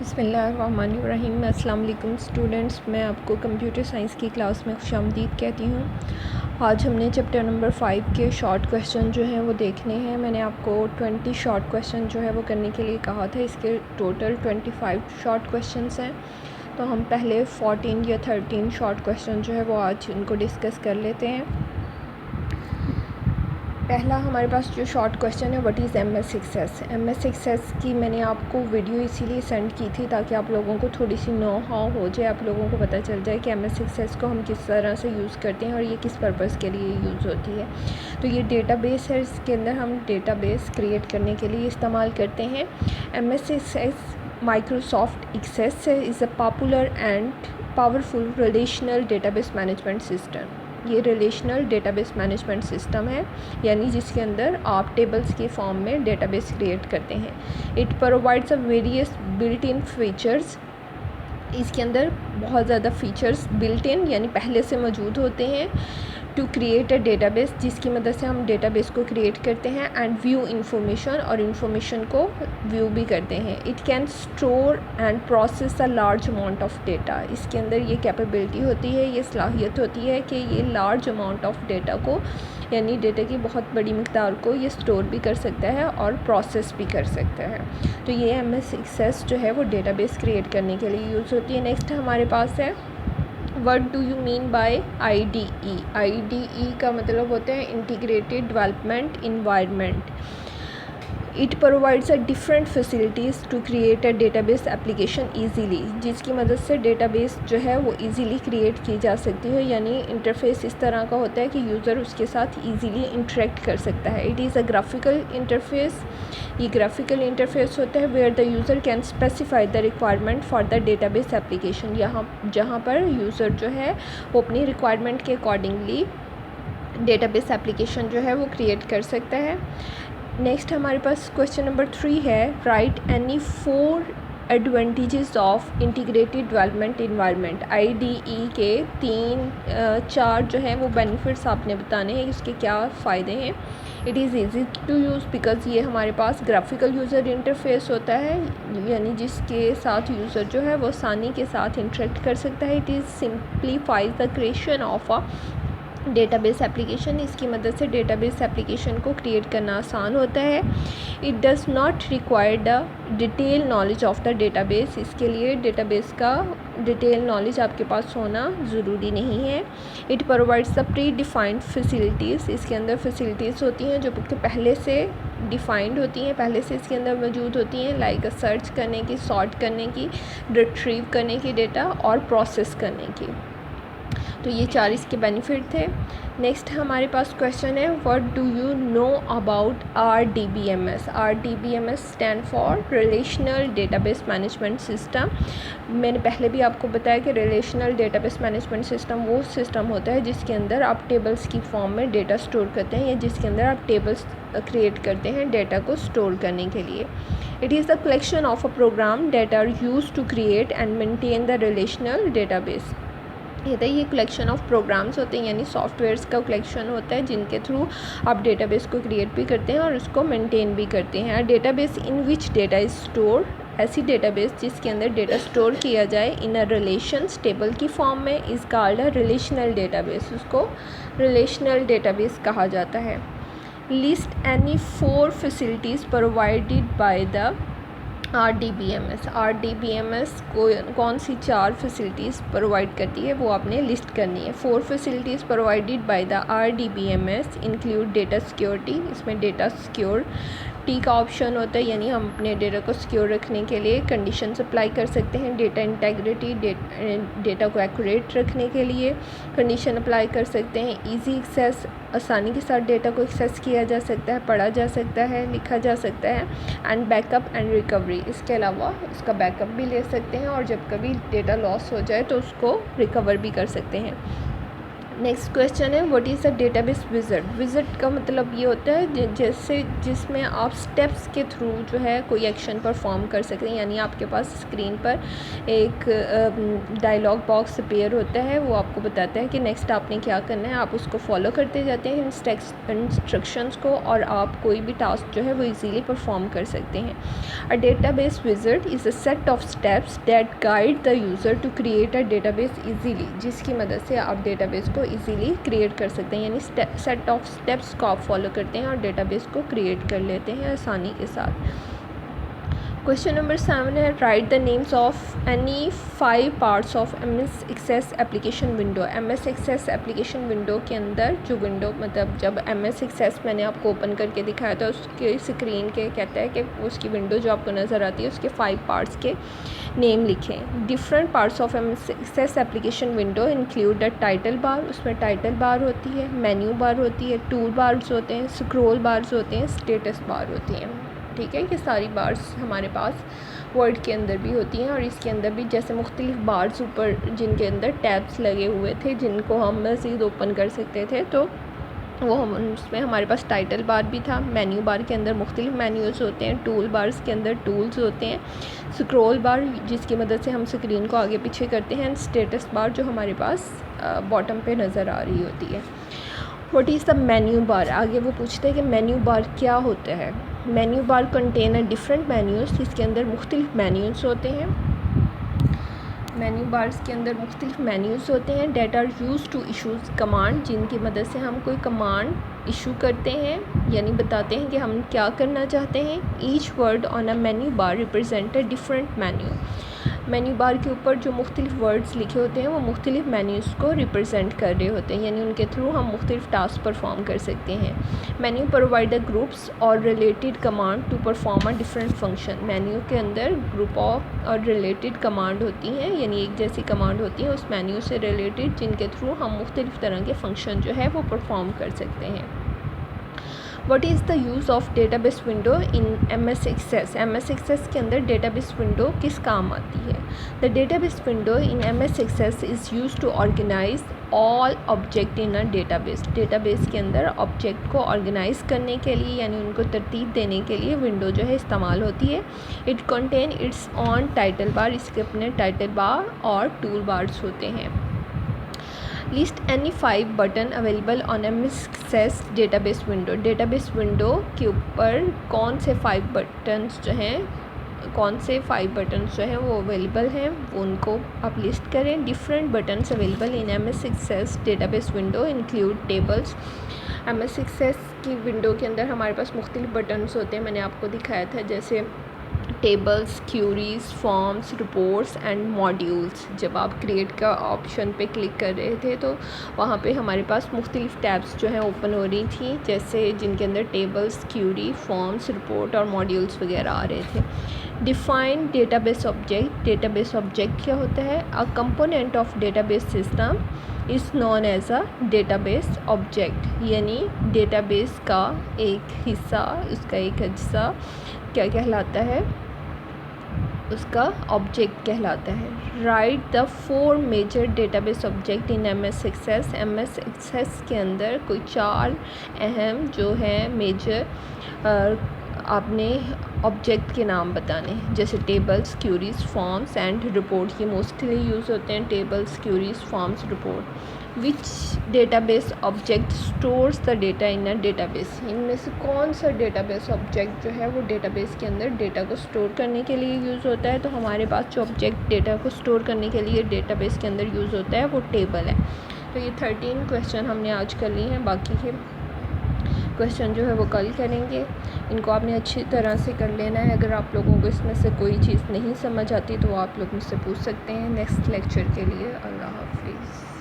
बिस्मिल्लाहिर्रहमानिर्रहीम। अस्सलाम वालेकुम स्टूडेंट्स, मैं आपको कंप्यूटर साइंस की क्लास में खुशामदीद कहती हूँ। आज हमने चैप्टर नंबर 5 के शॉर्ट क्वेश्चन जो हैं वो देखने हैं। मैंने आपको 20 शॉर्ट क्वेश्चन जो है वो करने के लिए कहा था। इसके टोटल 25 शॉर्ट क्वेश्चंस हैं, तो हम पहले 14 या 13 शॉर्ट क्वेश्चन जो है वो आज इनको डिस्कस कर लेते हैं। पहला हमारे पास जो शॉर्ट क्वेश्चन है, what is MS Access। MS Access की मैंने आपको वीडियो इसीलिए सेंड की थी ताकि आप लोगों को थोड़ी सी नो हाउ हो जाए, आप लोगों को पता चल जाए कि MS Access को हम किस तरह से यूज़ करते हैं और ये किस पर्पज़ के लिए यूज़ होती है। तो ये डेटाबेस है, इसके अंदर हम डेटाबेस क्रिएट करने के लिए इस्तेमाल करते हैं। MS Access Microsoft Access is a popular and powerful relational database management system. ये रिलेशनल डेटाबेस मैनेजमेंट सिस्टम है, यानी जिसके अंदर आप टेबल्स के फॉर्म में डेटाबेस क्रिएट करते हैं। It provides a various built in features. इसके अंदर बहुत ज़्यादा फ़ीचर्स बिल्ट इन यानी पहले से मौजूद होते हैं टू क्रिएट अ डेटाबेस, जिसकी मदद से हम डेटाबेस को क्रिएट करते हैं एंड व्यू इंफॉर्मेशन, और इंफॉर्मेशन को व्यू भी करते हैं। It can store and process a large amount of data. इसके अंदर ये कैपेबिलिटी होती है, ये सलाहियत होती है कि ये लार्ज अमाउंट ऑफ डेटा को, यानी डेटा की बहुत बड़ी मकदार को ये स्टोर भी कर सकता है और प्रोसेस भी कर सकता है। तो ये MS Access जो है वो डेटाबेस क्रिएट करने के लिए यूज़ होती है। नेक्स्ट हमारे पास है what do you mean by IDE। IDE का मतलब होता है integrated development environment. It provides a different facilities to create a database application easily, जिसकी मदद से डेटाबेस जो है वो ईजीली क्रिएट की जा सकती है, यानी इंटरफेस इस तरह का होता है कि यूज़र उसके साथ ईजीली इंटरेक्ट कर सकता है। It is a graphical interface. ये ग्राफिकल इंटरफेस होता है where the user can specify the requirement for the database application. जहाँ पर यूज़र जो है वो अपनी रिक्वायरमेंट के अकॉर्डिंगली डेटाबेस एप्लीकेशन जो है वो क्रिएट कर सकता है। नेक्स्ट हमारे पास क्वेश्चन नंबर 3 है, right any 4 advantages of integrated development environment. IDE के 4 जो हैं वो बेनिफिट्स आपने बताने हैं, इसके क्या फ़ायदे हैं। It is easy to use because ये हमारे पास ग्राफिकल यूज़र इंटरफेस होता है, यानी जिसके साथ यूज़र जो है वो आसानी के साथ इंटरेक्ट कर सकता है। It is simplifies the creation of a database application. इसकी मदद से डेटाबेस एप्लीकेशन को क्रिएट करना आसान होता है। It does not require the detail knowledge of the database. इसके लिए डेटाबेस का डिटेल नॉलेज आपके पास होना ज़रूरी नहीं है। It provides the pre defined facilities. इसके अंदर फैसिलिटीज़ होती हैं जो कि पहले से डिफाइंड होती हैं, पहले से इसके अंदर मौजूद होती हैं, लाइक सर्च करने की, सॉर्ट करने की, रिट्रीव करने की डेटा और प्रोसेस करने की। तो ये 4 इसके बेनिफिट थे। नेक्स्ट हमारे पास क्वेश्चन है, what do you know about RDBMS। RDBMS stand for relational database management system. मैंने पहले भी आपको बताया कि रिलेशनल डेटाबेस मैनेजमेंट सिस्टम वो सिस्टम होता है जिसके अंदर आप टेबल्स की फॉर्म में डेटा स्टोर करते हैं, या जिसके अंदर आप टेबल्स क्रिएट करते हैं डेटा को स्टोर करने के लिए। It is the collection of a program data are use to create and maintain the relational database. ये कलेक्शन ऑफ प्रोग्राम्स होते हैं, यानी सॉफ्टवेयर्स का कलेक्शन होता है जिनके थ्रू आप डेटाबेस को क्रिएट भी करते हैं और उसको मेंटेन भी करते हैं। Database in which data is store, ऐसी डेटाबेस जिसके अंदर डेटा स्टोर किया जाए इन अ रिलेशंस टेबल की फॉर्म में, is called a relational database. उसको रिलेशनल डेटाबेस कहा जाता है। List any 4 facilities provided by the RDBMS। RDBMS को कौन सी 4 फैसिलिटीज़ प्रोवाइड करती है वो आपने लिस्ट करनी है। 4 facilities provided by the RDBMS include data security. इसमें डेटा सिक्योरिटी का ऑप्शन होता है, यानी हम अपने डेटा को सिक्योर रखने के लिए कंडीशंस अप्लाई कर सकते हैं। डेटा इंटेग्रिटी, डेटा को एक्यूरेट रखने के लिए कंडीशन अप्लाई कर सकते हैं। ईजी एक्सेस, आसानी के साथ डेटा को एक्सेस किया जा सकता है, पढ़ा जा सकता है, लिखा जा सकता है। एंड बैकअप एंड रिकवरी, इसके अलावा इसका बैकअप भी ले सकते हैं और जब कभी डेटा लॉस हो जाए तो उसको रिकवर भी कर सकते हैं। नेक्स्ट क्वेश्चन है what is the database visit. Visit का मतलब ये होता है जैसे जिसमें आप स्टेप्स के थ्रू जो है कोई एक्शन परफॉर्म कर सकते हैं, यानी आपके पास स्क्रीन पर एक डायलॉग बॉक्स अपीयर होता है, वो आपको बताता है कि नेक्स्ट आपने क्या करना है, आप उसको फॉलो करते जाते हैं इंस्ट्रक्शंस को, और आप कोई भी टास्क जो है वो इजीली परफॉर्म कर सकते हैं। A database wizard is a set of steps that guide the user to create a database easily, जिसकी मदद से आप डेटाबेस को इजीली क्रिएट कर सकते हैं, यानी सेट ऑफ स्टेप्स को आप फॉलो करते हैं और डेटाबेस को क्रिएट कर लेते हैं आसानी के साथ। क्वेश्चन नंबर 7 है write the names of any 5 parts of MS Access application window. MS Access application window के अंदर जो विंडो मतलब जब MS एक्सेस मैंने आपको ओपन करके दिखाया था उसके स्क्रीन के कहता है कि उसकी विंडो जो आपको नज़र आती है उसके 5 पार्ट्स के नेम लिखें। Different parts of MS Access application window include the title bar, उसमें टाइटल बार होती है, मेन्यू बार होती है, टूल बार्स होते हैं, स्क्रॉल बार्स होते हैं, स्टेटस बार होती हैं। ठीक है, ये सारी बार्स हमारे पास वर्ड के अंदर भी होती हैं, और इसके अंदर भी जैसे मुख्तलिफ बार्स ऊपर जिनके अंदर टैब्स लगे हुए थे जिनको हम मज़ीद ओपन कर सकते थे, तो वो हम उसमें हमारे पास टाइटल बार भी था। मेन्यू बार के अंदर मुख्तलिफ मेन्यूज़ होते हैं, टूल बार्स के अंदर टूल्स होते हैं, स्क्रॉल बार जिसकी मदद से हम स्क्रीन को आगे पीछे करते हैं, स्टेटस बार जो हमारे पास बॉटम पे नज़र आ रही होती है। What is the menu bar, आगे वो पूछते हैं कि मेन्यू बार क्या होता है। Menu bar contain a different menus, जिसके अंदर मुख्तलिफ मेन्यूज़ होते हैं। मेन्यू बार्स के अंदर मुख्तलिफ मेन्यूज़ होते हैं। That are use to issues command, जिनकी मदद से हम कोई कमांड इशू करते हैं, यानी बताते हैं कि हम क्या करना चाहते हैं। Each word on a menu bar represent a different menu. Menu bar के ऊपर जो मुख्तलिफ वर्ड्स लिखे होते हैं वो मुख्तलिफ मेन्यूज़ को रिप्रेजेंट कर रहे होते हैं, यानी उनके थ्रू हम मुख्तलिफ टास्क परफॉर्म कर सकते हैं। मेन्यू प्रोवाइड द ग्रुप्स और related command to perform a different function. Menu के अंदर ग्रुप ऑफ और रिलेटेड कमांड होती हैं, यानी एक जैसी कमांड होती है उस मेन्यू से रिलेटेड, जिनके थ्रू हम मुख्तलिफ तरह के फंक्शन जो है वो परफॉर्म कर सकते हैं। What is the use of database window in MS Access. MS Access के अंदर डेटाबेस विंडो किस काम आती है। The database window in MS Access is use to organize all object in a database. Database के अंदर ऑब्जेक्ट को organise करने के लिए, यानी उनको तरतीब देने के लिए विंडो जो है इस्तेमाल होती है। It contain its own title bar, इसके अपने टाइटल बार और टूल बार्स होते हैं। List any 5 button available on MS Access database window. Database window के ऊपर कौन से 5 बटन्स जो हैं वो अवेलेबल हैं, वो उनको आप लिस्ट करें। Different buttons available in MS Access database window include tables. MS Access की विंडो के अंदर हमारे पास मुख्तलिफ बटन्स होते हैं, मैंने आपको दिखाया था, जैसे tables, queries, forms, reports and modules. जब आप क्रिएट का ऑप्शन पे क्लिक कर रहे थे तो वहाँ पे हमारे पास मुख्तलिफ टैब्स जो हैं ओपन हो रही थी, जैसे जिनके अंदर टेबल्स, क्यूरी, फॉर्म्स, रिपोर्ट और मॉड्यूल्स वगैरह आ रहे थे। Define database object. Database object क्या होता है। A component of database system is known as a database object, यानी डेटाबेस का एक हिस्सा, उसका एक हिस्सा क्या कहलाता है, उसका ऑब्जेक्ट कहलाता है। Write the 4 major database object in MS Access. MS Access के अंदर कोई 4 अहम जो है मेजर आपने ऑब्जेक्ट के नाम बताने, जैसे tables, queries, forms and report. ये मोस्टली यूज़ होते हैं, tables, queries, forms, report. Which database object stores the data in a database. इनमें से कौन सा डेटाबेस ऑब्जेक्ट जो है वो डेटाबेस के अंदर डेटा को स्टोर करने के लिए यूज़ होता है। तो हमारे पास जो ऑब्जेक्ट डेटा को स्टोर करने के लिए डेटाबेस के अंदर यूज़ होता है वो टेबल है। तो ये 13 क्वेश्चन हमने आज कर लिए हैं, बाकी के क्वेश्चन जो है वो कल करेंगे। इनको आपने अच्छी तरह से कर लेना है। अगर आप लोगों को इसमें से कोई चीज़ नहीं समझ आती तो आप लोग मुझसे पूछ सकते हैं नेक्स्ट लेक्चर के लिए। अल्लाह हाफिज़।